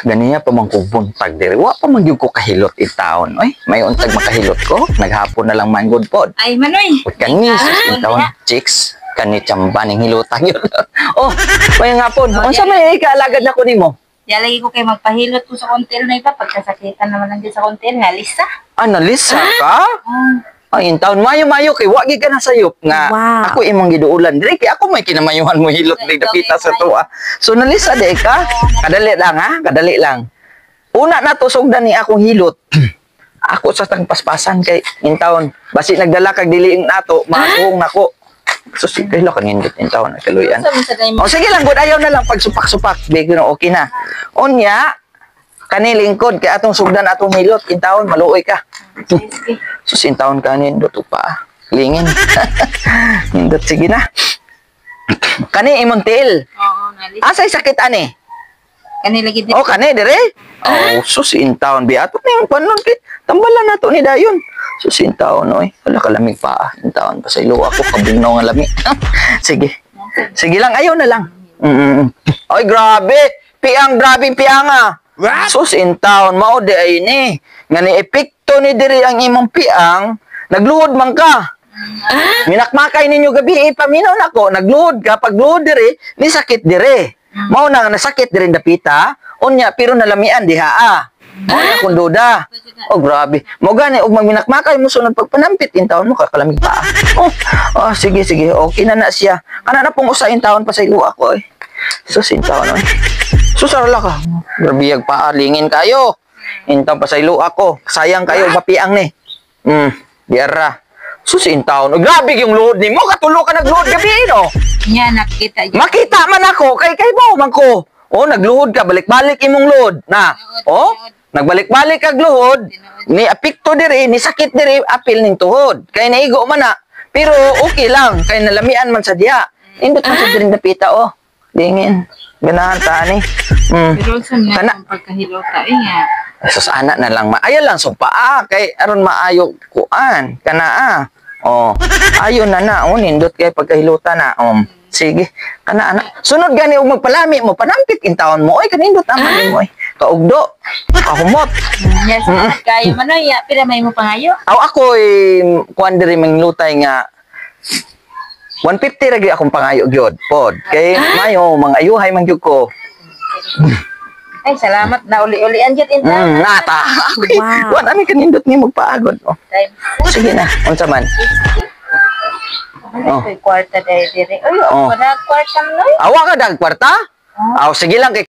ganiya pa man kong buntag diri. Wa pa man gyud ko kahilot itaon. Oy, may untag makahilot ko. Naghapon na lang man good pod. Ay, Manoy. Kani sa itaon, chicks. Kani chamba ning hilotang yun. Oh, may hapon. Unsa may kaalagad na ko nimo? Ya lagi ko kay magpahilot ko sa kontel na iba. Pagkasakitan naman lang din sa kontel. Nalisa. Ah, nalisa ka? Ay, in taon mayo-mayo kay wagi ka na sayop nga Wow. ako imong giduulan dire kay ako may kinamayuhan mo hilot ni dapita sa tuwa. So nalisa de ka? Kadali lang ha, kadali lang. Una na to sugdan ni akong hilot. Ako sa tagpaspasan kay in taon basi nagdala kag diliing nato makuong nako. So sige lang kanindot in taon nagkaluyan. O sige lang gud ayaw na lang pag supak-supak bigyo na okay na. Unya kani lingkod kay atong sugdan atong hilot in taon maluoy ka. So sintaon ka nindot pa. Lingin. Nindot sige na. Kani imong tiil. Oo, nalisa. Asay sakit ani? Kani lagi din. Oh kani dire? Oh sus intaon bi ato ning panon kay tambalan nato ni dayon. Sus intaon oy. Wala ka lamig pa. Intaon pa sa ilo ako kabugnaw nga lami. Sige. Sige lang ayaw na lang. Oy grabe. Piang grabe pianga. Sus intaon mao di ay ni. Nga ni epekto ni diri ang imong piang, nagluhod man ka. Minakmakay ninyo gabi paminaw nako, nagluhod ka pagluhod diri, ni sakit diri. Mao na nasakit diri dapita, unya pero nalamian diha Mao na kun duda. Oh grabe. Mo gani og magminakmakay mo sunod pagpanampit in taon mo kakalamig pa. Sige sige, okay na siya. Kana na pong usain taon pa sa ilo ako Sus in taon Susarala ka. Grabiyag pa lingin kayo. Intaw pa sa ilo ako. Sayang kayo, mapiang ni. Biara. Susin taon. Grabe yung load ni mo. Katulo ka nagload gabi, no? Yan, nakita. Makita man ako. Kay mo man ko. Oh, nagluhod ka. Balik-balik imong load. Na. Oh, nagbalik-balik kag luhod. Ni apikto diri, ni sakit diri, apil ning tuhod. Kay naigo man na. Pero okay lang. Kay nalamian man sa diya. Indot man sa diri napita, oh. Dingin. Ganahan ta ni. Pero sa nga ang pagkahilota nga. Sus anak na lang maayo lang so paa kay aron maayo kuan kana Oh, ayo na nindot kay pagkahiluta na. Sige. Kana anak. Sunod gani og magpalami mo panampit in taon mo. Oy kanindot naman mo Kaugdo. Kahumot. Yes, kayo Manoy, pila may mo pangayo? Ako kuan diri manglutay nga 150 ra gyud akong pangayo gyud pod. Kay mayo mga ayuhay man gyud ko. Ay, salamat na uli-ulian dyan. Nata. Okay. Wow. Wala namin kanindot niya magpaagod. Sige na. Unsa man. Ano ito'y kwarta dahil dire? Ay, wala kwarta Manoy. Awa ka dag kwarta? Sige lang kay